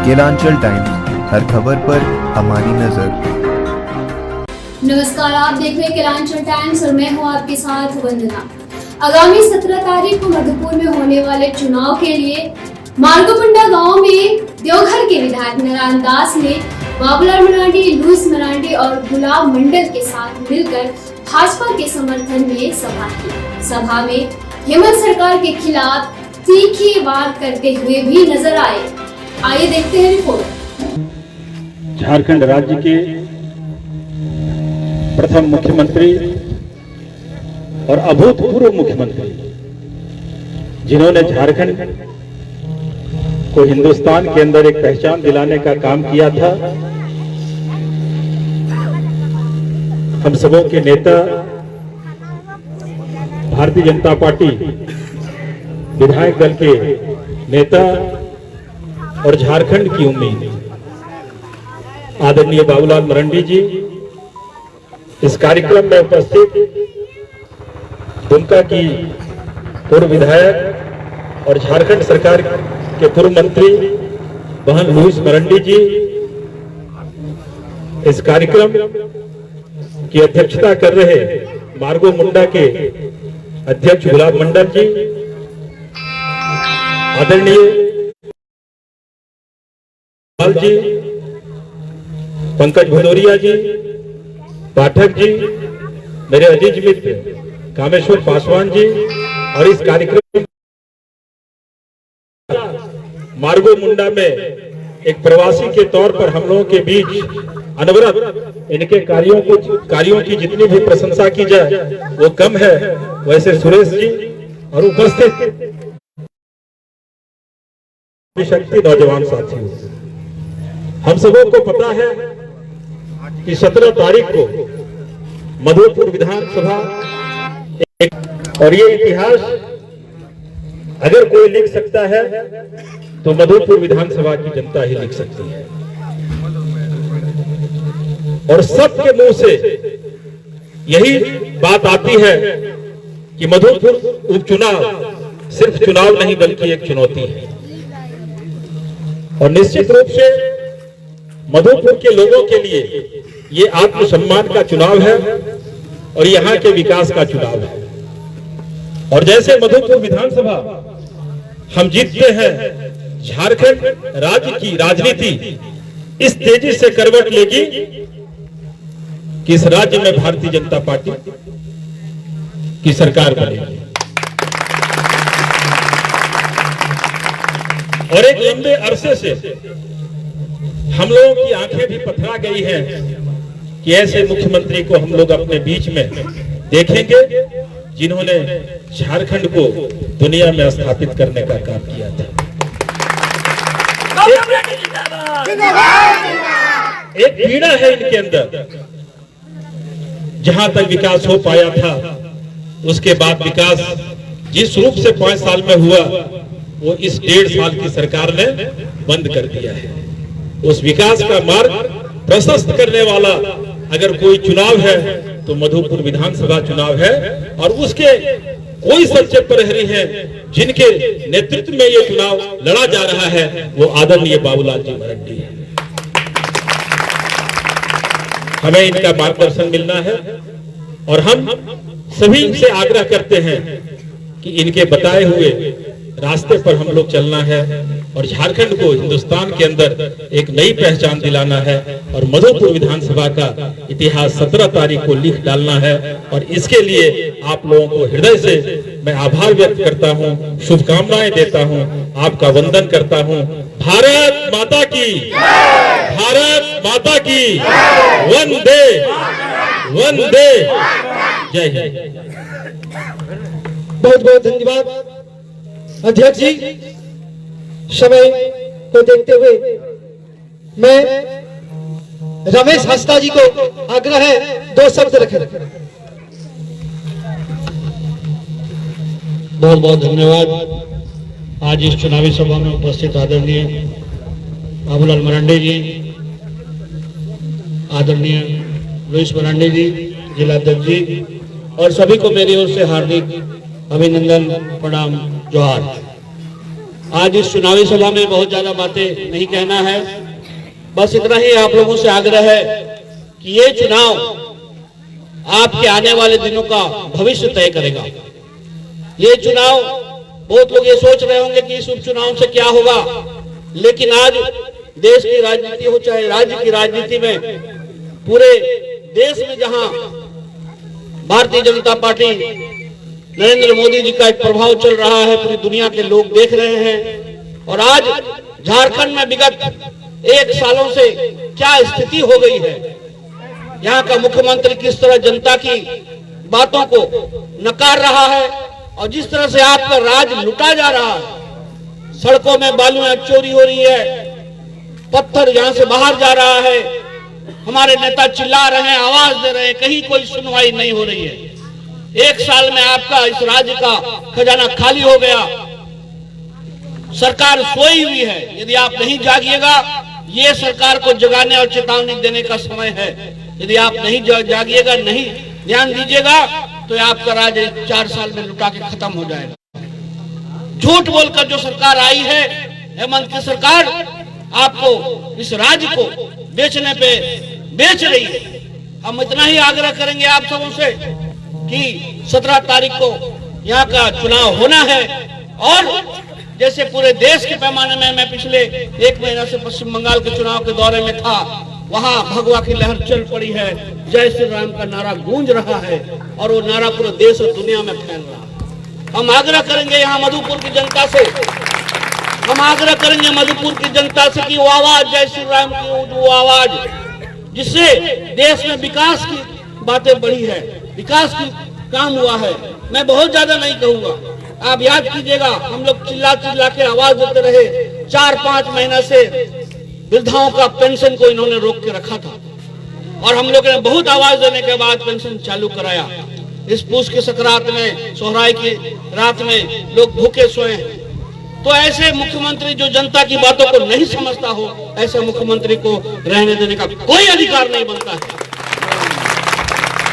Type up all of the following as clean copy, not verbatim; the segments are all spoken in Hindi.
केलांचल टाइम्स, हर खबर पर हमारी नजर। नमस्कार, आप देख रहे हैं केलांचल टाइम्स और मैं हूं आपके साथ वंदना। आगामी 17 तारीख को मधुपुर में होने वाले चुनाव के लिए मार्गोमुंडा गांव में देवघर के विधायक नारायण दास ने बाबूलाल मरांडी, लुईस मरांडी और गुलाब मंडल के साथ मिलकर भाजपा के समर्थन में सभा की। सभा में हेमंत सरकार के खिलाफ तीखी वार करते हुए भी नजर आए। आइए देखते हैं रिपोर्ट। झारखंड राज्य के प्रथम मुख्यमंत्री और अभूतपूर्व मुख्यमंत्री, जिन्होंने झारखंड को हिंदुस्तान के अंदर एक पहचान दिलाने का काम किया था। हम सबों के नेता, भारतीय जनता पार्टी विधायक दल के नेता और झारखंड की उम्मीद आदरणीय बाबूलाल मरांडी जी इस कार्यक्रम में उपस्थित दुमका की पूर्व विधायक और झारखंड सरकार के पूर्व मंत्री बहन लुईस मरांडी जी, इस कार्यक्रम की अध्यक्षता कर रहे मार्गोमुंडा के अध्यक्ष गुलाब मंडल जी, आदरणीय जी, पंकज भदौरिया जी, पाठक जी, मेरे अजीज मित्र कामेश्वर पासवान जी, और इस कार्यक्रम मार्गोमुंडा में एक प्रवासी के तौर पर हम लोगों के बीच अनवरत इनके कार्यों की जितनी भी प्रशंसा की जाए वो कम है। वैसे सुरेश जी और उपस्थित शक्ति नौजवान साथियों, हम सबों को पता है कि 17 तारीख को मधुपुर विधानसभा और ये इतिहास अगर कोई लिख सकता है तो मधुपुर विधानसभा की जनता ही लिख सकती है। और सबके मुंह से यही बात आती है कि मधुपुर उपचुनाव सिर्फ चुनाव नहीं बल्कि एक चुनौती है। और निश्चित रूप से मधुपुर के लोगों के लिए ये आत्मसम्मान का चुनाव है और यहाँ के विकास का चुनाव है। और जैसे मधुपुर विधानसभा हम जीतते हैं, झारखंड राज्य की राजनीति इस तेजी से करवट लेगी कि इस राज्य में भारतीय जनता पार्टी की सरकार बनेगी। और एक लंबे अरसे से हम लोगों की आंखें भी पथरा गई हैं कि ऐसे मुख्यमंत्री को हम लोग अपने बीच में देखेंगे जिन्होंने झारखंड को दुनिया में स्थापित करने का काम किया था। एक पीड़ा है इनके अंदर। जहां तक विकास हो पाया था उसके बाद विकास जिस रूप से 5 साल में हुआ वो इस 1.5 साल की सरकार ने बंद कर दिया है। उस विकास का मार्ग प्रशस्त करने वाला अगर कोई चुनाव है तो मधुपुर विधानसभा चुनाव है। और उसके कोई सच्चे प्रहरी हैं जिनके नेतृत्व में ये चुनाव लड़ा जा रहा है, वो आदरणीय बाबूलाल जी मरांडी है। हमें इनका मार्गदर्शन मिलना है और हम सभी से आग्रह करते हैं कि इनके बताए हुए रास्ते पर हम लोग चलना है और झारखंड को हिंदुस्तान के अंदर एक नई पहचान दिलाना है। और मधुपुर विधानसभा का इतिहास 17 तारीख को लिख डालना है। और इसके लिए आप लोगों को हृदय से मैं आभार व्यक्त करता हूं, शुभकामनाएं देता हूं, आपका वंदन करता हूं। भारत माता की, भारत माता की, वंदे वंदे, जय हिंद। बहुत बहुत धन्यवाद अध्यक्ष जी। समय को देखते हुए मैं रमेश हंसदा जी को आग्रह है 2 शब्द रखें। बहुत बहुत धन्यवाद। आज इस चुनावी सभा में उपस्थित आदरणीय बाबूलाल मरांडी जी, आदरणीय लुईस मरांडी जी, जिलाध्यक्ष जी, और सभी को मेरी ओर से हार्दिक अभिनंदन, प्रणाम, जोहार। आज इस चुनावी सभा में बहुत ज्यादा बातें नहीं कहना है, बस इतना ही आप लोगों से आग्रह है कि ये चुनाव आपके आने वाले दिनों का भविष्य तय करेगा। ये चुनाव, बहुत लोग ये सोच रहे होंगे कि इस उपचुनाव से क्या होगा, लेकिन आज देश की राजनीति हो चाहे राज्य की राजनीति में, पूरे देश में जहां भारतीय जनता पार्टी नरेंद्र मोदी जी का एक प्रभाव चल रहा है, पूरी दुनिया के लोग देख रहे हैं। और आज झारखंड में विगत 1 सालों से क्या स्थिति हो गई है, यहाँ का मुख्यमंत्री किस तरह जनता की बातों को नकार रहा है और जिस तरह से आपका राज लुटा जा रहा है। सड़कों में बालुएं चोरी हो रही है, पत्थर यहां से बाहर जा रहा है, हमारे नेता चिल्ला रहे हैं, आवाज दे रहे हैं, कहीं कोई सुनवाई नहीं हो रही है। 1 साल में आपका इस राज्य का खजाना खाली हो गया, सरकार सोई हुई है। यदि आप नहीं जागिएगा, ये सरकार को जगाने और चेतावनी देने का समय है। यदि आप नहीं जागिएगा, नहीं ध्यान दीजिएगा, तो आपका राज 4 साल में लुटा के खत्म हो जाएगा। झूठ बोलकर जो सरकार आई है, हेमंत की सरकार आपको, इस राज्य को बेचने पे बेच रही है। हम इतना ही आग्रह करेंगे आप सबों से कि 17 तारीख को यहाँ का चुनाव होना है। और जैसे पूरे देश के पैमाने में, मैं पिछले 1 महीना से पश्चिम बंगाल के चुनाव के दौरे में था, वहां भगवा की लहर चल पड़ी है, जय श्री राम का नारा गूंज रहा है और वो नारा पूरे देश और दुनिया में फैल रहा है। हम आग्रह करेंगे यहाँ मधुपुर की जनता से, हम आग्रह करेंगे मधुपुर की जनता से कि वो आवाज, जय श्री राम की वो आवाज, जिससे देश में विकास की बातें बढ़ी है, विकास की काम हुआ है। मैं बहुत ज्यादा नहीं कहूंगा, आप याद कीजिएगा, हम लोग चिल्ला चिल्ला के आवाज देते रहे। 4-5 महीना से वृद्धाओं का पेंशन को इन्होंने रोक के रखा था और हम लोग ने बहुत आवाज देने के बाद पेंशन चालू कराया। इस पूस के सकरात में, सोहराय की रात में लोग भूखे सोए। तो ऐसे मुख्यमंत्री जो जनता की बातों को नहीं समझता हो, ऐसे मुख्यमंत्री को रहने देने का कोई अधिकार नहीं बनता है।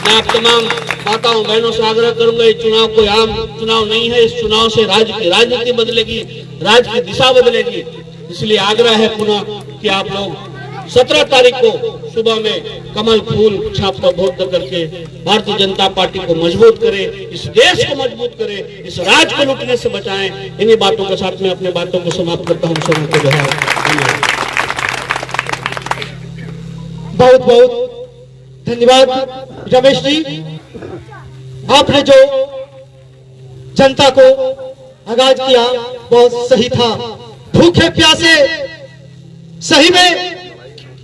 मैं आप तमाम माताओं बहनों से आग्रह करूंगा, ये चुनाव कोई आम चुनाव नहीं है। इस चुनाव से राज्य की राजनीति बदलेगी, राज्य की दिशा बदलेगी। इसलिए आग्रह है पुनः कि आप लोग 17 तारीख को सुबह में कमल फूल छाप पर वोट करके भारतीय जनता पार्टी को मजबूत करें, इस देश को मजबूत करें, इस राज्य को लूटने से बचाएं। इन्हीं बातों के साथ में अपने बातों को समाप्त करता हूं। सभी को धन्यवाद। बहुत बहुत धन्यवाद रमेश जी, आपने जो जनता को आगाज किया बहुत सही था। भूखे प्यासे, सही में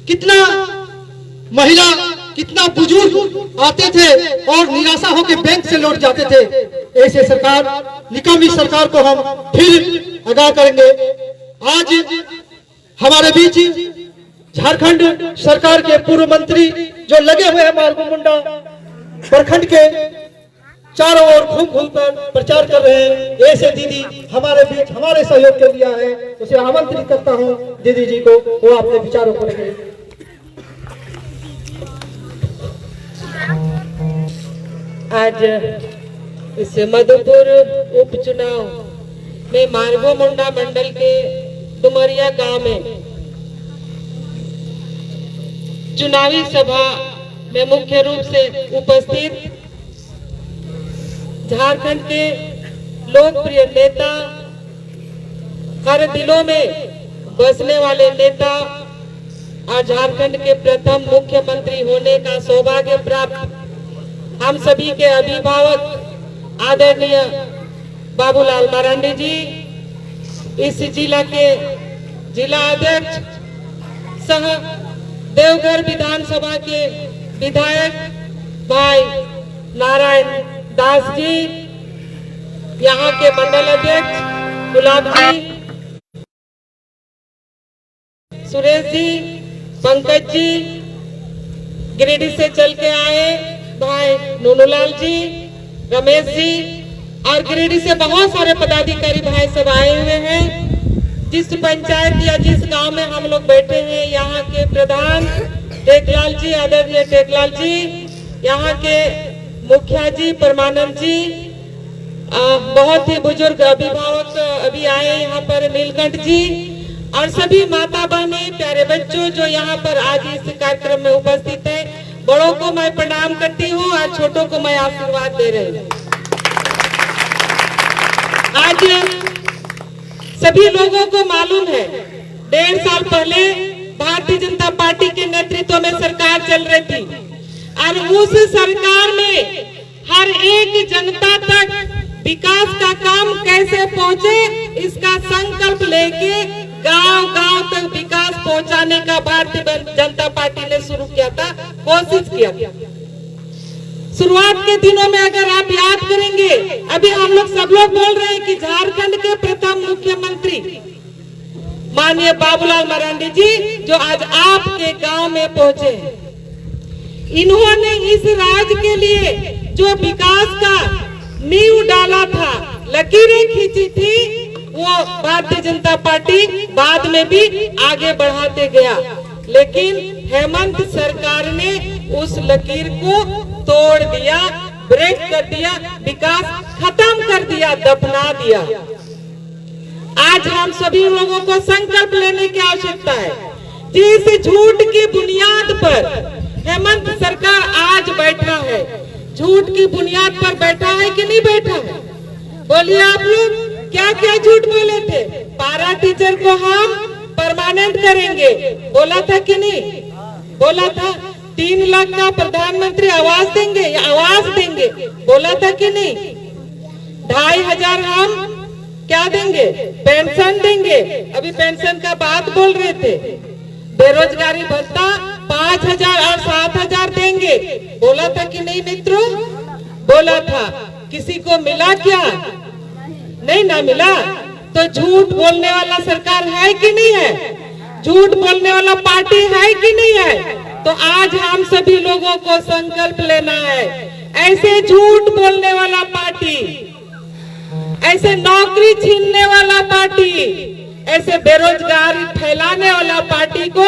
कितना महिला, कितना बुजुर्ग आते थे और निराशा होकर बैंक से लौट जाते थे। ऐसे सरकार, निकम्मी सरकार को हम फिर आगाह करेंगे। आज हमारे बीच झारखंड सरकार के पूर्व मंत्री जो लगे हुए हैं मार्गो मुंडा प्रखंड के चारों ओर घूम घूम कर प्रचार कर रहे हैं, ऐसे दीदी हमारे बीच हमारे सहयोग के लिए है, उसे आमंत्रित करता हूं दीदी जी को, वो अपने विचारों को रखें। आज इस मधुपुर उपचुनाव में मार्गो मुंडा मंडल के डुमरिया गांव में चुनावी सभा में मुख्य रूप से उपस्थित झारखंड के लोकप्रिय नेता, हर दिलों में बसने वाले नेता और झारखंड के प्रथम मुख्यमंत्री होने का सौभाग्य प्राप्त हम सभी के अभिभावक आदरणीय बाबूलाल मरांडी जी, इस जिला के जिला अध्यक्ष सह देवघर विधानसभा के विधायक भाई नारायण दास जी, यहाँ के मंडल अध्यक्ष गुलाब जी, सुरेश जी, पंकज जी, गिरिडीह से चल के आए भाई नूनूलाल जी, रमेश जी और गिरिडीह से बहुत सारे पदाधिकारी भाई सब आए हुए हैं। जिस पंचायत या जिस गांव में हम लोग बैठे हैं, यहाँ के प्रधान टेकलाल जी, आदरणीय टेकलाल जी, यहाँ के मुखिया जी परमानंद जी, बहुत ही बुजुर्ग अभिभावक अभी आए यहाँ पर नीलकंठ जी और सभी माता बहने प्यारे बच्चों जो यहाँ पर आज इस कार्यक्रम में उपस्थित है, बड़ों को मैं प्रणाम करती हूँ और छोटों को मैं आशीर्वाद दे रही हूँ। आज सभी लोगों को मालूम है 1.5 साल पहले भारतीय जनता पार्टी के नेतृत्व में सरकार चल रही थी और उस सरकार में हर एक जनता तक विकास का काम कैसे पहुंचे इसका संकल्प लेके गांव-गांव तक विकास पहुंचाने का भारतीय जनता पार्टी ने शुरू किया था, कोशिश किया था। शुरुआत के दिनों में अगर आप याद करेंगे, अभी हम लोग सब लोग बोल रहे हैं कि झारखंड के प्रथम मुख्यमंत्री माननीय बाबूलाल मरांडी जी जो आज आपके गांव में पहुंचे हैं, इन्होंने इस राज्य के लिए जो विकास का नींव डाला था, लकीरें खींची थी, वो भारतीय जनता पार्टी बाद में भी आगे बढ़ाते गया। लेकिन हेमंत सरकार ने उस लकीर को तोड़ दिया, ब्रेक कर दिया, विकास खत्म कर दिया, दफना दिया। आज हम सभी लोगों को संकल्प लेने की आवश्यकता है। जिस झूठ की बुनियाद पर हेमंत सरकार आज बैठा है, झूठ की बुनियाद पर बैठा है कि नहीं बैठा है? बोलिए आप लोग, क्या क्या झूठ बोले थे? पारा टीचर को हम परमानेंट करेंगे, बोला था कि नहीं? बोला था 3 लाख का प्रधानमंत्री आवास देंगे या आवास देंगे, बोला था कि नहीं? 2,500 हम क्या देंगे? पेंशन देंगे। अभी पेंशन का बात बोल रहे थे। बेरोजगारी भत्ता 5,000 और 7,000 देंगे, बोला था कि नहीं मित्रों? बोला था। किसी को मिला क्या? नहीं ना मिला। तो झूठ बोलने वाला सरकार है कि नहीं है? झूठ बोलने वाला पार्टी है कि नहीं है? तो आज हम सभी लोगों को संकल्प लेना है, ऐसे झूठ बोलने वाला पार्टी, ऐसे नौकरी छीनने वाला पार्टी, ऐसे बेरोजगारी फैलाने वाला पार्टी को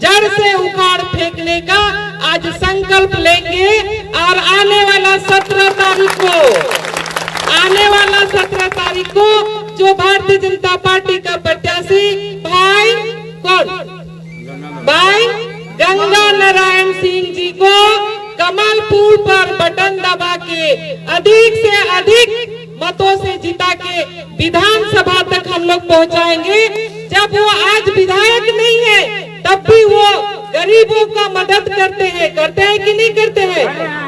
जड़ से उखाड़ फेंकने का आज संकल्प लेंगे। और आने वाला 17 तारीख को जो भारतीय जनता पार्टी का प्रत्याशी भाई कौन, भाई गंगा नारायण सिंह जी को कमल फूल पर बटन दबा के अधिक से अधिक मतों से जिता के विधानसभा तक हम लोग पहुंचाएंगे। जब वो आज विधायक नहीं है तब भी वो गरीबों का मदद करते हैं कि नहीं करते हैं?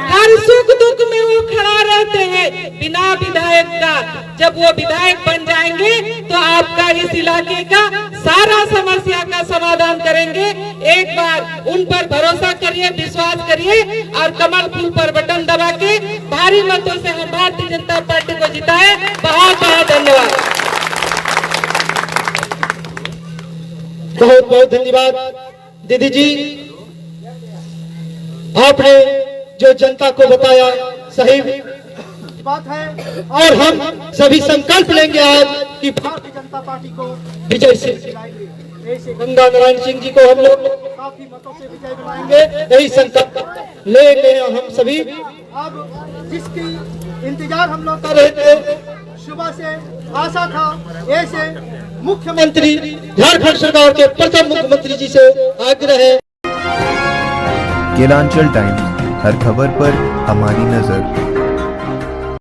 हर सुख दुख में वो खड़ा रहते हैं बिना विधायक का। जब वो विधायक बन जाएंगे तो आपका इस इलाके का सारा समस्या का समाधान करेंगे। एक बार उन पर भरोसा करिए, विश्वास करिए और कमल फूल पर बटन दबा के भारी मतों से हम भारतीय जनता पार्टी को जिताए। बहुत बहुत धन्यवाद। बहुत बहुत धन्यवाद दीदी जी, आपने जो जनता को बताया सही बात है। और हम सभी संकल्प लेंगे आज कि भारतीय जनता पार्टी को विजय से गंगा नारायण सिंह जी को हम लोग काफी मतों से विजय बनाएंगे, यही संकल्प लेके हम सभी। अब जिसकी इंतजार हम लोग कर रहे थे, सुबह से आशा था, ऐसे मुख्यमंत्री झारखंड सरकार के प्रथम मुख्यमंत्री जी से आग्रह है। केलांचल टाइम्स, हर खबर पर हमारी नजर।